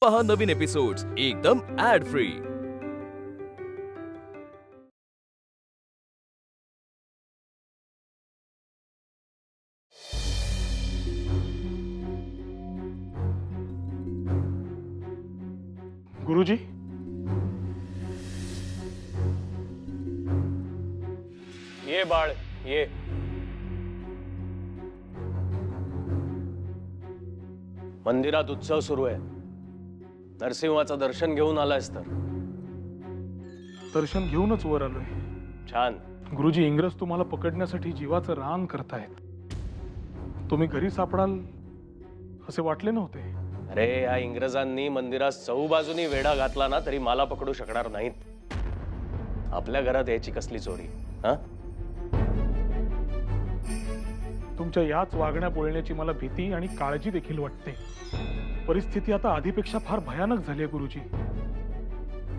पहा नवीन एपिसोड्स एकदम add free. गुरुजी, ये बाळ ये। मंदिरात उत्सव सुरू आहे। नरसिंहाचं दर्शन घेऊन आलायस तर दर्शन घेऊनच वर आलोय। छान। गुरुजी, इंग्रज तुम्हाला पकडण्यासाठी जीवाचं रान करतायत। तुम्ही घरी सापडाल असे वाटले नव्हते। अरे या इंग्रजांनी मंदिरात चहूबाजूनी वेढा घातला ना तरी मला पकडू शकणार नाहीत। आपल्या घरात याची कसली चोरी? हा, तुमच्या याच वागण्या बोलण्याची मला भीती आणि काळजी देखील वाटते। परिस्थिती आता आधीपेक्षा फार भयानक झाली आहे गुरुजी।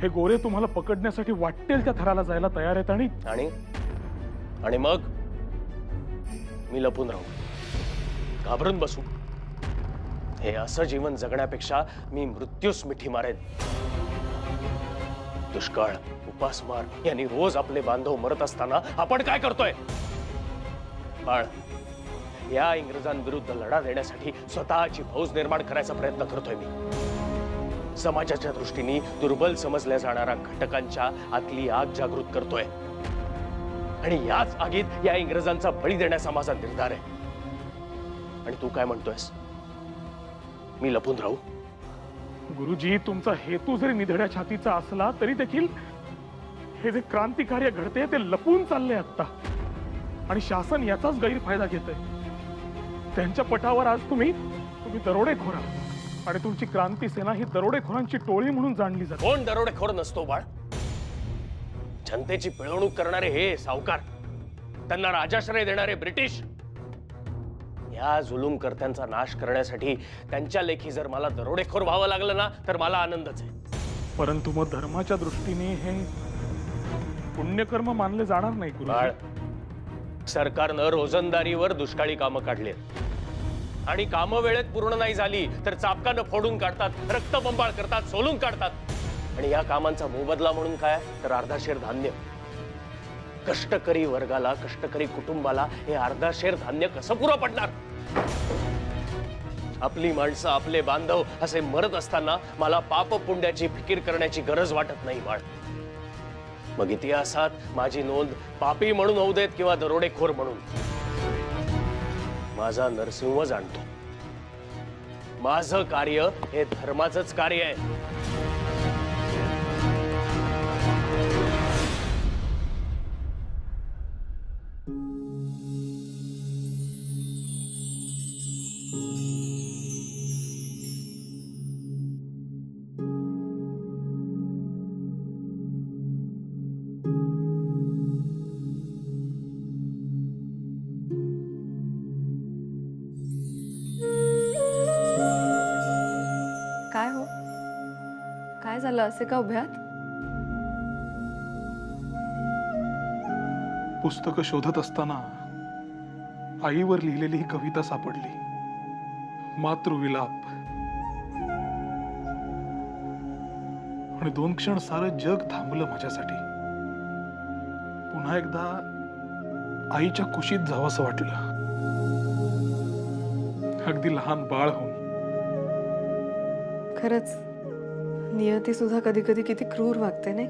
हे गोरे तुम्हाला पकडण्यासाठी वाटेल त्या थराला जायला तयार आहेत आणि मग मी लपून राहू, घाबरून बसू? हे असं जीवन जगण्यापेक्षा मी मृत्यूस मिठी मारेन। दुष्काळ, उपासमार यांनी रोज आपले बांधव मरत असताना आपण काय करतोय? बाळ, या इंग्रजांविरुद्ध लढा देण्यासाठी स्वतःची फौज निर्माण करायचा प्रयत्न करतोय मी। समाजाच्या दृष्टीने दुर्बल समजल्या जाणाऱ्या घटकांच्या आतली आग जागृत करतोय आणि याच आगीत या इंग्रजांचा बळी देण्याचा माझा निर्धार आहे। आणि तू काय म्हणतोयस? मी लपून राहू? गुरुजी, तुमचा हेतू जरी निधड्या छातीचा असला तरी देखील हे जे क्रांतिकार्य घडते ते लपून चालले आता, आणि शासन याचाच गैरफायदा घेतय। त्यांच्या पटावर आज तुम्ही दरोडेखोर आहात आणि तुमची क्रांती सेना ही दरोडेखोरांची टोळी म्हणून जाणली जाते। कोण दरोडेखोर नसतो बाळ? जनतेची पिळवणूक करणारे हे सावकार, त्यांना राजाश्रय देणारे ब्रिटिश, या जुलूमकर्त्यांचा नाश करण्यासाठी त्यांच्या लेखी जर मला दरोडेखोर व्हावं लागलं ना तर मला आनंदच आहे। परंतु मग धर्माच्या दृष्टीने हे पुण्यकर्म मानले जाणार नाही बाळ, गुरुजी। सरकारनं रोजंदारीवर दुष्काळी कामं काढली आणि कामं वेळेत पूर्ण नाही झाली तर चापकानं फोडून काढतात, रक्तबंबाळ करतात, सोलून काढतात। आणि या कामांचा मोबदला म्हणून काय? तर अर्धाशेर धान्य। कष्टकरी वर्गाला, कष्टकरी कुटुंबाला हे अर्धाशेर धान्य कसं पुरं पडणार? आपली माणसं, आपले बांधव असे मरत असताना मला पाप पुण्याची फिकीर करण्याची गरज वाटत नाही बाळ। मग इतिहासात माझी नोंद पापी म्हणून होऊ देत किंवा दरोडेखोर म्हणून, माझा नरसिंह जाणतो माझं कार्य हे धर्माचंच कार्य आहे। काय हो, काय झालं? असे का उभ्यात? पुस्तक शोधत असताना आईवर लिहिलेली ही कविता सापडली, मातृविलाप। आणि 2 क्षण सारं जग थांबलं माझ्यासाठी। पुन्हा एकदा आईच्या कुशीत जावंसं वाटलं, अगदी लहान बाळ होऊन। खरंच नियती सुद्धा कधी कधी किती क्रूर वागते नाही?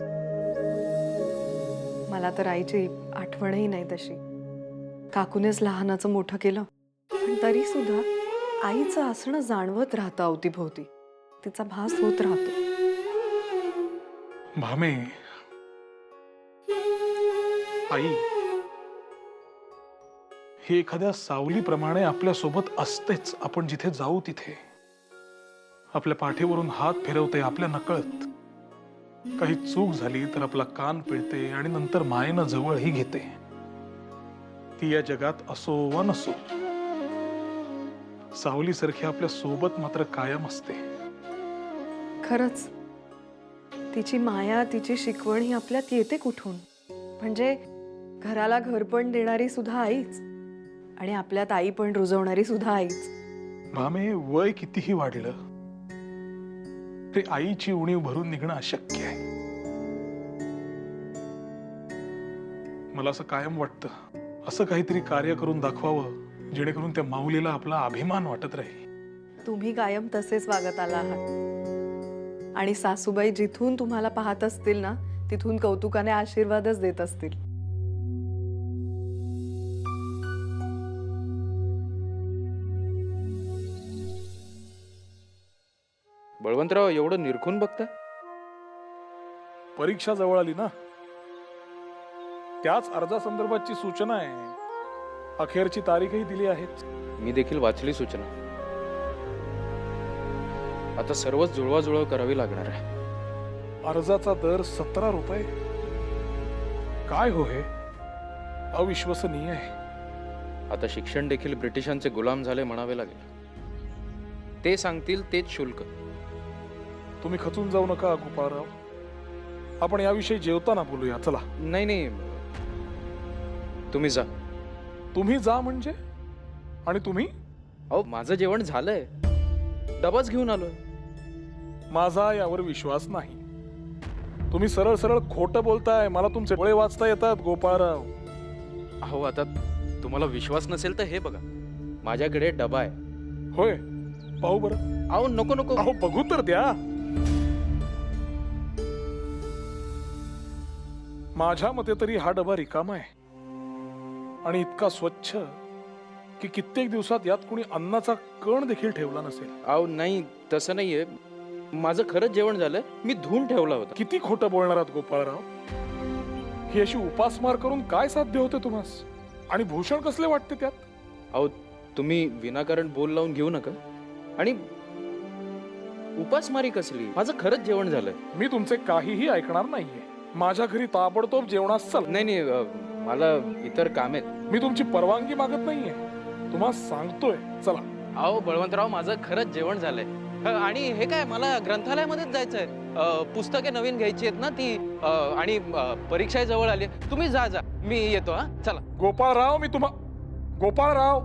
मला तर आईची आठवणही नाही तशी। काकूनेच लहानाचं मोठं केलं, पण तरी सुद्धा आईचं असणं जाणवत राहतं अवतीभोवती, तिचा भास होत राहतो। भामे, आई ही एखाद्या सावलीप्रमाणे आपल्या सोबत असतेच। आपण जिथे जाऊ तिथे आपल्या पाठीवरून हात फिरवते, आपल्या नकळत। काही चूक झाली तर आपला कान पिळते आणि नंतर मायेनं जवळही घेते। ती या जगात असो वा नसो, सावलीसारखी आपल्या सोबत मात्र कायम असते। खरंच तिची माया, तिची शिकवण ही आपल्यात येते कुठून? म्हणजे घराला घरपण देणारी सुद्धा आईच, आणि आपल्यात आई पण रुजवणारी सुद्धा आईच। भामे, वय कितीही वाढलं ते आईची उणीव भरून निघणं अशक्य आहे. मला असं कायम वाटतं असं काहीतरी कार्य करून दाखवावं जेणेकरून त्या माऊलीला आपला अभिमान वाटत राहील. तुम्ही कायम तसेच वागत आला आहात आणि सासूबाई जिथून तुम्हाला पाहत असतील ना तिथून कौतुकाने आशीर्वादच देत असतील. बळवंतराव एवढं निरखून बघताय? परीक्षा जवळ आली ना, त्याच अर्जासंदर्भातची सूचना आहे. अखेरची तारीखही दिली आहे. मी देखील वाचली सूचना. आता सर्वच जुळवाजुळव करावी लागणार आहे. अर्जाचा दर 17 रुपये. काय हो हे अविश्वसनीय आहे. आता शिक्षण देखील ब्रिटिशांचे गुलाम झाले म्हणावे लागेल. ते सांगतील तेच शुल्क. तुम्ही खचून जाऊ नका गोपाळराव. आपण याविषयी जेवताना बोलूया. चला. नाही नाही, तुम्ही जा. तुम्ही जा म्हणजे? आणि तुम्ही? अहो माझं जेवण झालंय, डबाच घेऊन आलोय. माझा यावर विश्वास नाही. तुम्ही सरळ सरळ खोटं बोलताय. मला तुमचे डोळे वाचता येतात गोपाळराव. अहो आता तुम्हाला विश्वास नसेल तर हे बघा, माझ्याकडे डबा आहे. होय, पाहू बरं. अहो नको नको. अहो बघू तर द्या. माझ्या मते तरी हा डबा रिकामा आहे आणि इतका स्वच्छ की कित्येक दिवसात यात कुणी अन्नाचा कण देखील ठेवला नसेल. अहो नाही, तसं नाहीये. माझं खरंच जेवण झालं. मी धुवून ठेवला होता. किती खोटं बोलणार आहात गोपाळराव. ही अशी उपासमार करून काय साध्य होते तुम्हास? आणि भूषण कसले वाटते त्यात? अहो तुम्ही विनाकारण बोल लावून घेऊ नका. आणि उपासमारी कसली? माझं खरंच जेवण झालंय. मी तुमचे काहीही ऐकणार नाहीये. माझ्या घरी ताबडतोब जेवणास चल. नाही नाही, मला इतर काम आहेत. मी तुमची परवानगी मागत नाहीये, तुम्हाला सांगतोय. चला. अहो बळवंतराव, माझं खरंच जेवण झालंय. आणि हे काय, मला ग्रंथालयामध्येच जायचंय. पुस्तके नवीन घ्यायची आहेत ना ती, आणि परीक्षा जवळ आली. तुम्ही जा जा, मी येतो. हा चला. गोपाळराव, मी गोपाळराव.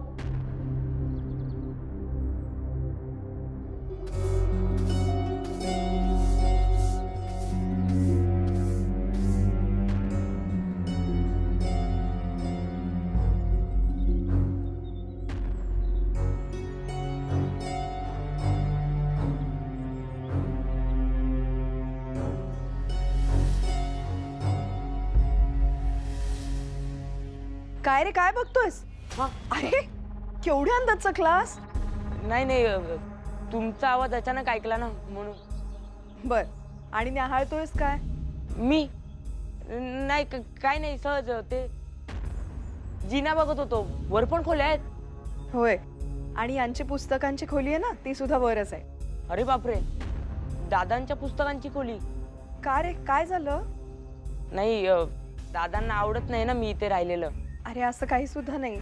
काय रे, काय बघतोयस? अरे केवढ्या अंदाजचा क्लास. नाही नाही, तुमचा आवाज अचानक ऐकला ना म्हणून. बर. आणि न्याहाळतोयस काय? मी नाही, काय नाही, सहज ते जिना बघत होतो. वर पण खोल्या आहेत. होय. आणि यांची पुस्तकांची खोली आहे ना, ती सुद्धा वरच आहे. अरे बापरे, दादांच्या पुस्तकांची खोली. का रे, काय झालं? नाही, दादांना आवडत नाही ना मी इथे राहिलेलं. अरे असं काही सुद्धा नाही.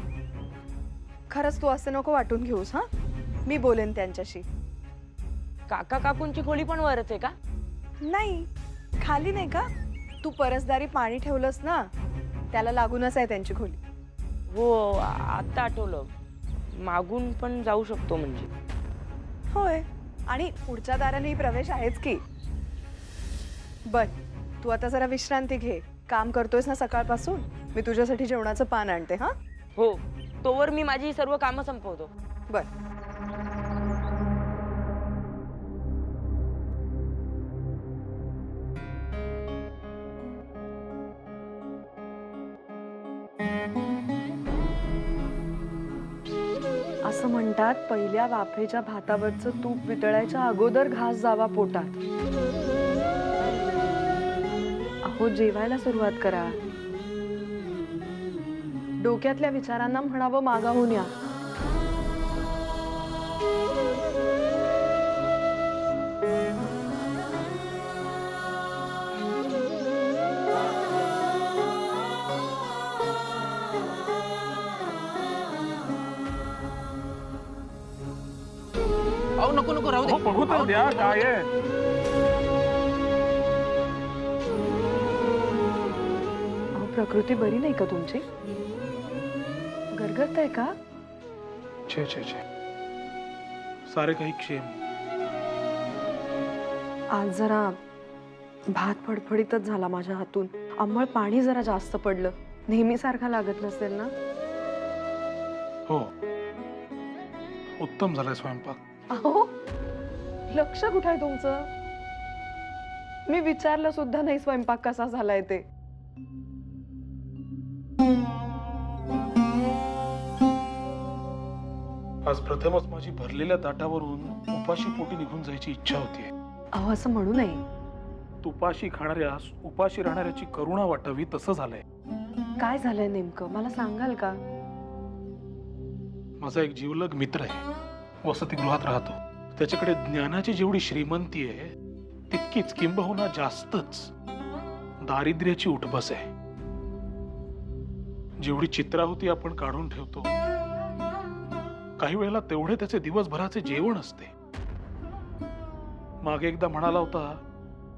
खरंच तू असं नको वाटून घेऊस. हा, मी बोलेन त्यांच्याशी. काका काकूंची खोली पण वरच आहे का? नाही, खाली नाही का? तू परसदारी पाणी ठेवलंस ना, त्याला लागूनच आहे त्यांची खोली. हो, आता आठवलं. मागून पण जाऊ शकतो म्हणजे? होय. आणि पुढच्या दारानेही प्रवेश आहेच की. बर, तू आता जरा विश्रांती घे. काम करतोयस ना सकाळपासून. मी तुझ्यासाठी जेवणाचं पान आणते. हा. हो, तोवर मी माझी सर्व कामं संपवतो. बर. असं म्हणतात, पहिल्या वाफेच्या भातावरचं तूप वितळायच्या अगोदर घास जावा पोटात. अहो जेवायला सुरुवात करा. डोक्यातल्या विचारांना म्हणावं मागाहून या. अहो नको नको, राहू दे. बघू तर द्या काय आहे. प्रकृती बरी नाही का तुमची? गरगरताय का? छे छे छे, सारे काही क्षेम. आज जरा भात फडफडीतच झाला माझ्या हातून. अंमळ पाणी जरा जास्त पडलं. नेहमीसारखा लागत नसेल ना? हो, उत्तम झालाय स्वयंपाक. अहो, लक्ष कुठं आहे तुमचं? मी विचारलं सुद्धा नाही स्वयंपाक कसा झालाय ते. आज प्रथमच माझी भरलेल्या ताटावरून उपाशी पोटी निघून जायची इच्छा होतीये. अहो, असं म्हणू नये. तुपाशी खाणाऱ्यास उपाशी राहणाऱ्याची करुणा वाटावी तसं झालंय. काय झालंय नेमकं मला सांगाल का? माझा एक जीवलग मित्र आहे, वसतिगृहात राहतो. त्याच्याकडे ज्ञानाची जेवढी श्रीमंती आहे तितकीच किंबहुना जास्तच दारिद्र्याची उठबस आहे. जेवढी चित्राहुती आपण काढून ठेवतो काही वेळेला तेवढे त्याचे दिवसभराचे जेवण असते. मागे एकदा म्हणाला होता,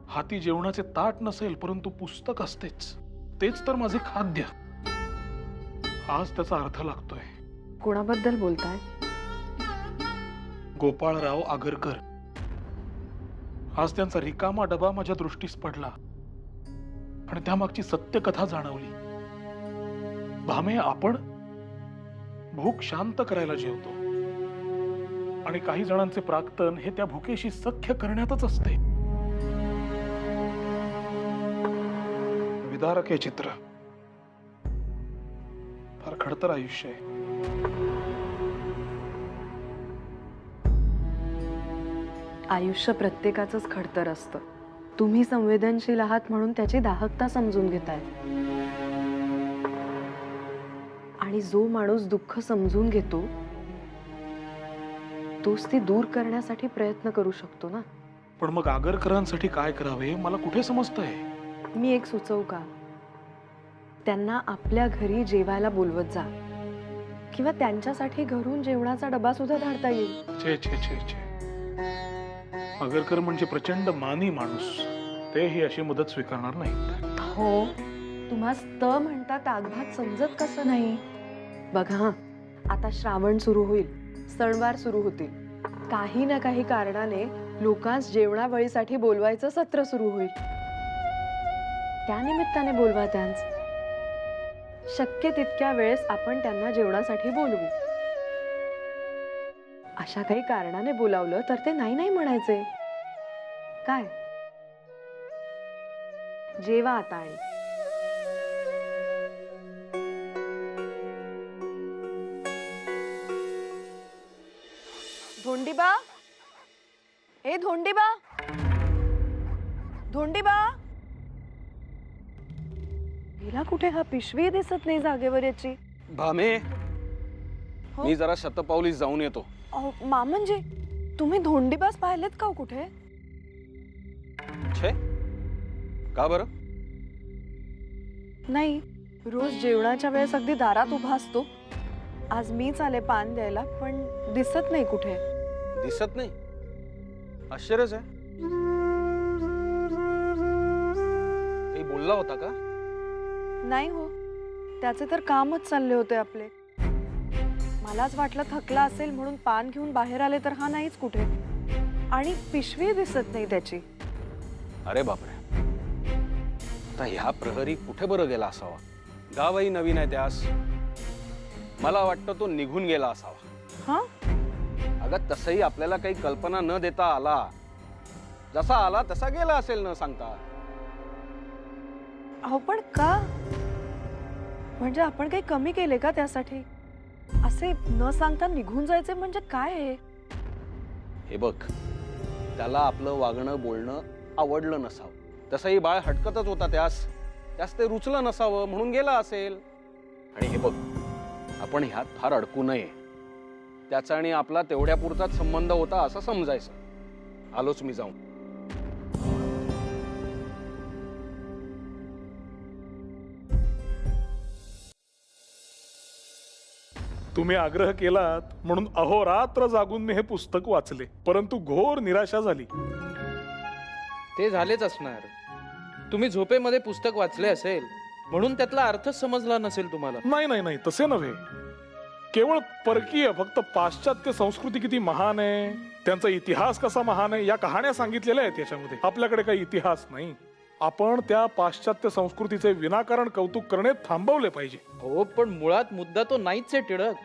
हाती जेवणाचे ताट नसेल परंतु पुस्तक असतेच, तेच तर माझे खाद्य. आज त्याचा अर्थ लागतोय. कोणाबद्दल बोलताय? गोपाळराव आगरकर. आज त्यांचा रिकामा डबा माझ्या दृष्टीस पडला आणि त्यामागची सत्य कथा जाणवली. भामे, आपण भूक शांत करायला जेवतो आणि काही जणांचे प्राक्तन हे त्या भुकेशी सख्य करण्यातच असते. विदारक हे चित्र. फार खडतर आयुष्य आहे. आयुष्य प्रत्येकाचंच खडतर असतं. तुम्ही संवेदनशील आहात म्हणून त्याची दाहकता समजून घेताय. आणि जो माणूस दुःख समजून घेतो तोच ती दूर करण्यासाठी प्रयत्न करू शकतो ना. पण मग आगरकरांसाठी काय करावे मला कुठे समजतंय. मी एक सुचवू का? त्यांना आपल्या घरी जेवायला बोलवत जा, किंवा त्यांच्यासाठी घरून जेवणाचा डबा सुद्धा धाडता येईल. छे छे छे छे. आगरकर म्हणजे प्रचंड मानी माणूस. तेही अशी मदत स्वीकारणार नाही. हो, तुम्हास त म्हणता ताकभात समजत कसं नाही? बघा, आता श्रावण सुरू होईल, सणवार सुरू होतील. काही ना काही कारणाने लोकांस जेवणावळीसाठी बोलवायचं सत्र सुरू होईल. त्या निमित्ताने बोलवा त्यांस. शक्य तितक्या वेळेस आपण त्यांना जेवणासाठी बोलवू. अशा काही कारणाने बोलावलं तर ते नाही नाही म्हणायचे. काय? जेवा आता. आणि धोंडीबा, ए धोंडीबा, धोंडीबा, गेला कुठे हा? पिशवी दिसत नाही जागेवर याची. भामे, हो? मी जरा शतपावली जाऊन येतो. मामनजी, तुम्ही धोंडीबास पाहिलेत का कुठे? छे, का बरं? नाही, रोज जेवणाच्या वेळेस अगदी दारात उभा असतो. आज मीच आले पान द्यायला, पण दिसत नाही कुठे. दिसत नाही? आश्चर्यच आहे. काही बोलला होता का? नाही हो, त्याचे तर कामच चालले होते आपले. मलाच वाटलं थकला असेल म्हणून पान घेऊन बाहेर आले, तर हा नाहीच कुठे. आणि पिशवी दिसत नाही त्याची. अरे बापरे, आता ह्या प्रहरी कुठे बरं गेला असावा? गावही नवीन आहे त्यास. मला वाटतं तो निघून गेला असावा. हा? अगं, तसंही आपल्याला काही कल्पना न देता आला. जसा आला तसा गेला असेल न सांगता. अहो, पण का? म्हणजे आपण काही कमी केले का त्यासाठी? असे न सांगता निघून जायचे म्हणजे काय आहे? हे बघ, त्याला आपलं वागणं बोलणं आवडलं नसावं. तसंही बाळ हटकतच होता त्यास ते रुचलं नसावं म्हणून गेला असेल. आणि हे बघ, आपण ह्यात फार अडकू नये. त्याचा आणि आपला तेवढ्यापुरताच संबंध होता असं समजायचं. आलोच मी जाऊन. तुम्ही आग्रह केलात म्हणून अहोरात्र जागून मी हे पुस्तक वाचले, परंतु घोर निराशा झाली. ते झालेच असणार. तुम्ही झोपेमध्ये पुस्तक वाचले असेल म्हणून त्यातला अर्थच समजला नसेल तुम्हाला. नाही नाही नाही, तसे नव्हे. केवळ परकीय, फक्त पाश्चात्य संस्कृती किती महान आहे, त्यांचा इतिहास कसा महान आहे, या कहाण्या सांगितलेल्या आहेत याच्यामध्ये. आपल्याकडे काही इतिहास नाही. आपण त्या पाश्चात्य संस्कृतीचे विनाकारण कौतुक करणे थांबवले पाहिजे. हो, पण मुळात मुद्दा तो नाहीच आहे टिळक.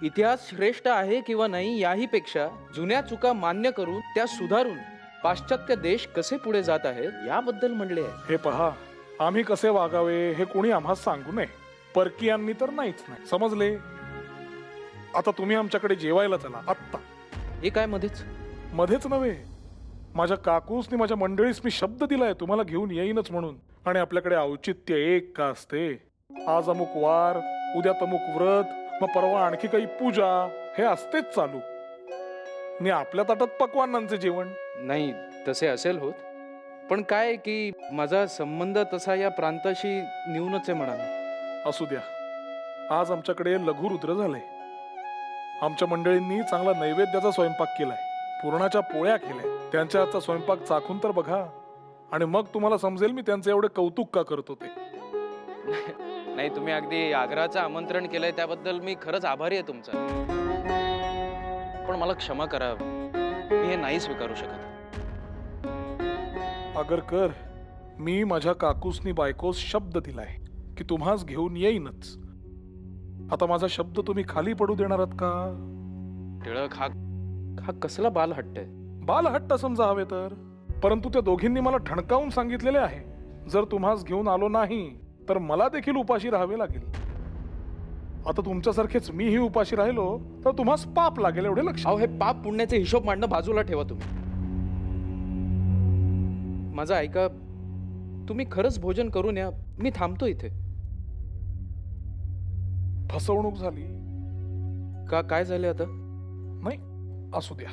इतिहास श्रेष्ठ आहे किंवा नाही याही पेक्षा जुन्या चुका मान्य करून त्या सुधारून पाश्चात्य देश कसे पुढे जात आहेत याबद्दल म्हणले आहे. हे पहा, आम्ही कसे वागावे हे कोणी आम्हाला सांगू नये. परकीयांनी तर नाहीच नाही. समजले? आता तुम्ही आमच्याकडे जेवायला चला आत्ता. हे काय मध्येच? मध्येच नव्हे, माझ्या काकूसनी माझ्या मंडळीस मी शब्द दिलाय तुम्हाला घेऊन येईनच म्हणून. आणि आपल्याकडे औचित्य एक का असते. आज अमुक वार, उद्या तमुक व्रत, मग परवा आणखी काही पूजा, हे असतेच चालू. आणि आपल्या ताटात पक्वान्नांचे जेवण. नाही, तसे असेल होत, पण काय की माझा संबंध तसा या प्रांताशी न्यूनच आहे म्हणा. असू द्या. आज आमच्याकडे लघुरुद्र झालंय. आमच्या मंडळींनी चांगला नैवेद्याचा स्वयंपाक केलाय, पुरणाच्या पोळ्या केल्या. त्यांच्या हातचा स्वयंपाक चाखून तर बघा, आणि मग तुम्हाला समजेल मी त्यांचे एवढे कौतुक का करतो ते. नाही, तुम्ही अगदी आग्रहाचं आमंत्रण केलंय त्याबद्दल मी खरंच आभारी आहे तुमचा. पण मला क्षमा करा, मी हे नाही स्वीकारू शकत. आगरकर, मी माझ्या काकूसनी बायकोस शब्द दिलाय की तुम्हास घेऊन येईनच. आता माझा शब्द तुम्ही खाली पडू देणार आहात का? टिळक, हा कसला बालहट्ट आहे? बालहट्ट समजा हवे तर, परंतु त्या दोघींनी मला ठणकावून सांगितलेले आहे, जर तुम्हास घेऊन आलो नाही तर मला देखील उपाशी राहावे लागेल. आता तुमच्यासारखेच मीही उपाशी राहिलो तर तुम्हास पाप लागेल, एवढे लक्ष. अहो, हे पाप पुण्याचे हिशोब मांडणं बाजूला ठेवा तुम्ही. माझं ऐका, तुम्ही खरंच भोजन करून या, मी थांबतो इथे. फसवणूक झाली का? काय झाले आता? नाही, असू द्या.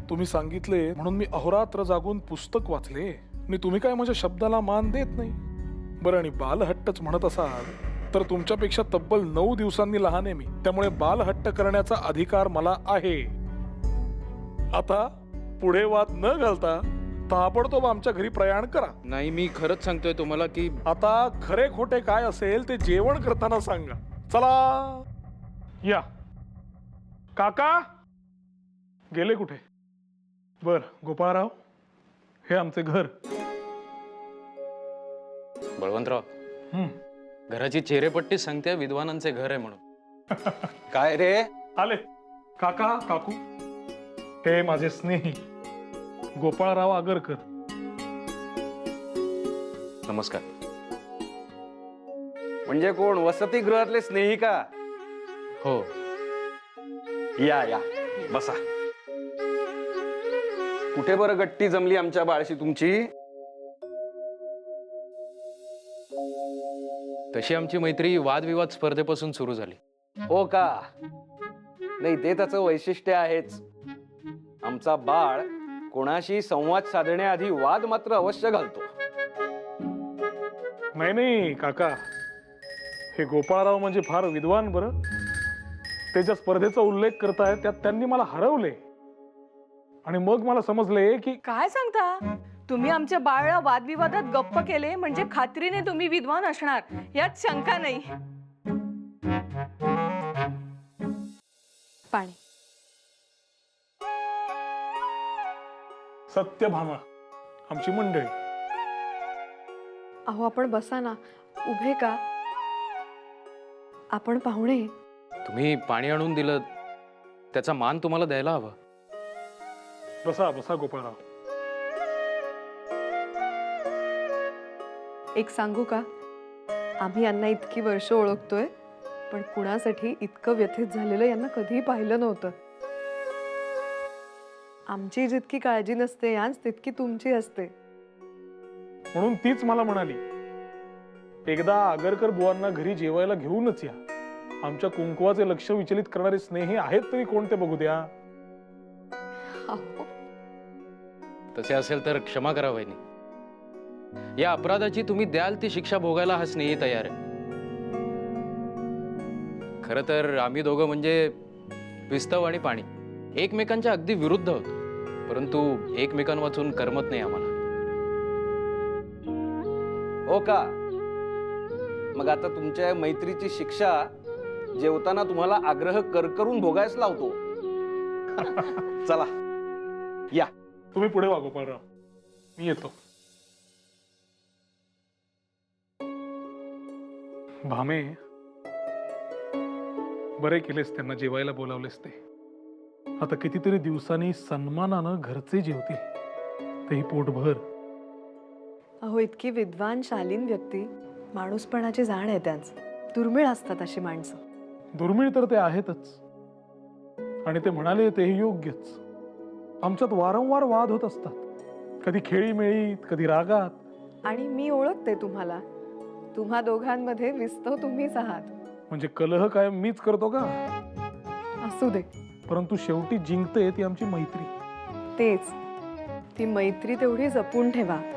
तुम्ही सांगितले म्हणून मी अहोरात्र जागून पुस्तक वाचले, आणि तुम्ही काय माझ्या शब्दाला मान देत नाही. बरं, आणि बालहट्टच म्हणत असाल तर तुमच्यापेक्षा तब्बल 9 दिवसांनी लहान आहे मी, त्यामुळे बालहट्ट करण्याचा अधिकार मला आहे. आता पुढे वाद न घालता ताबडतोब आमच्या घरी प्रयाण करा. नाही, मी खरंच सांगतोय तुम्हाला की आता खरे खोटे काय असेल ते जेवण करताना सांगा. चला या. काका गेले कुठे? बर, गोपाळराव, हे आमचे घर. बळवंतराव, घराची चेहरेपट्टी सांगते विद्वानांचे घर आहे म्हणून. काय रे? आले काका, काकू, हे माझे स्नेही गोपाळराव आगरकर. नमस्कार. म्हणजे कोण, वसतिगृहातले स्नेही का? हो. या या, बसा. कुठे बरं गट्टी जमली आमच्या बाळशी तुमची? तशी आमची मैत्री वादविवाद स्पर्धेपासून सुरू झाली. हो का? नाही, ते त्याचं वैशिष्ट्य आहेच. आमचा बाळ कोणाशी संवाद साधण्याआधी वाद मात्र अवश्य घालतो. नाही नाही काका, हे गोपाळराव म्हणजे फार विद्वान. बरं, ते ज्या स्पर्धेचा उल्लेख करताय त्यात त्यांनी मला हरवले, आणि मग मला समजले की. काय सांगता? तुम्ही आमच्या बाळाला वादविवादात गप्प केले म्हणजे खात्रीने तुम्ही विद्वान असणार, यात शंका नाही. पाणी. सत्यभामा आमची मंडळी. अहो, आपण बसा ना. उभे का? आपण पाहुणे. तुम्ही पाणी आणून दिलं त्याचा मान तुम्हाला द्यायला हवा. बसा बसा गोपाळराव. एक सांगू का? आम्ही यांना इतकी वर्ष ओळखतोय, पण कुणासाठी इतकं व्यथित झालेलं यांना कधीही पाहिलं नव्हतं. आमची जितकी काळजी नसते यांच तितकी तुमची असते. म्हणून तीच मला म्हणाली, एकदा आगरकर बुवांना घरी जेवायला घेऊनच या. आमच्या कुंकवाचे लक्ष विचलित करणारे स्नेही आहेत तरी कोणते बघू द्या. तसे असेल तर क्षमा करा वहिनी. या अपराधाची तुम्ही द्याल ती शिक्षा भोगायला हा स्नेही तयार आहे. खरं तर आम्ही दोघं म्हणजे विस्तव आणि पाणी एकमेकांच्या अगदी विरुद्ध होतो, परंतु एकमेकांवाचून करमत नाही आम्हाला. हो का? मग आता तुमच्या मैत्रीची शिक्षा जेवताना तुम्हाला आग्रह करून भोगायच लावतो. चला या. तुम्ही पुढे वा गोपाळराव, मी येतो. भामे, बरे केलेस त्यांना जेवायला बोलावलेस ते. आता कितीतरी दिवसांनी सन्मानानं घरचे जेवतील, तेही पोटभर. अहो, इतकी विद्वान शालीन व्यक्ती, माणूसपणाची जाण आहे त्यांचं. दुर्मिळ असतात अशी माणसं. दुर्मिळ तर ते आहेतच, आणि ते म्हणाले तेही योग्यच. आमच्यात वारंवार वाद होत असतात, कधी खेळीमेळीत, कधी रागात. आणि मी ओळखते तुम्हाला. तुम्हा दोघांमध्ये विस्तव तुम्हीच आहात. म्हणजे कलह काय मीच करतो का? असू दे. परंतु शेवटी जिंकते ती आमची मैत्री. तेच, ती मैत्री तेवढी जपून ठेवा.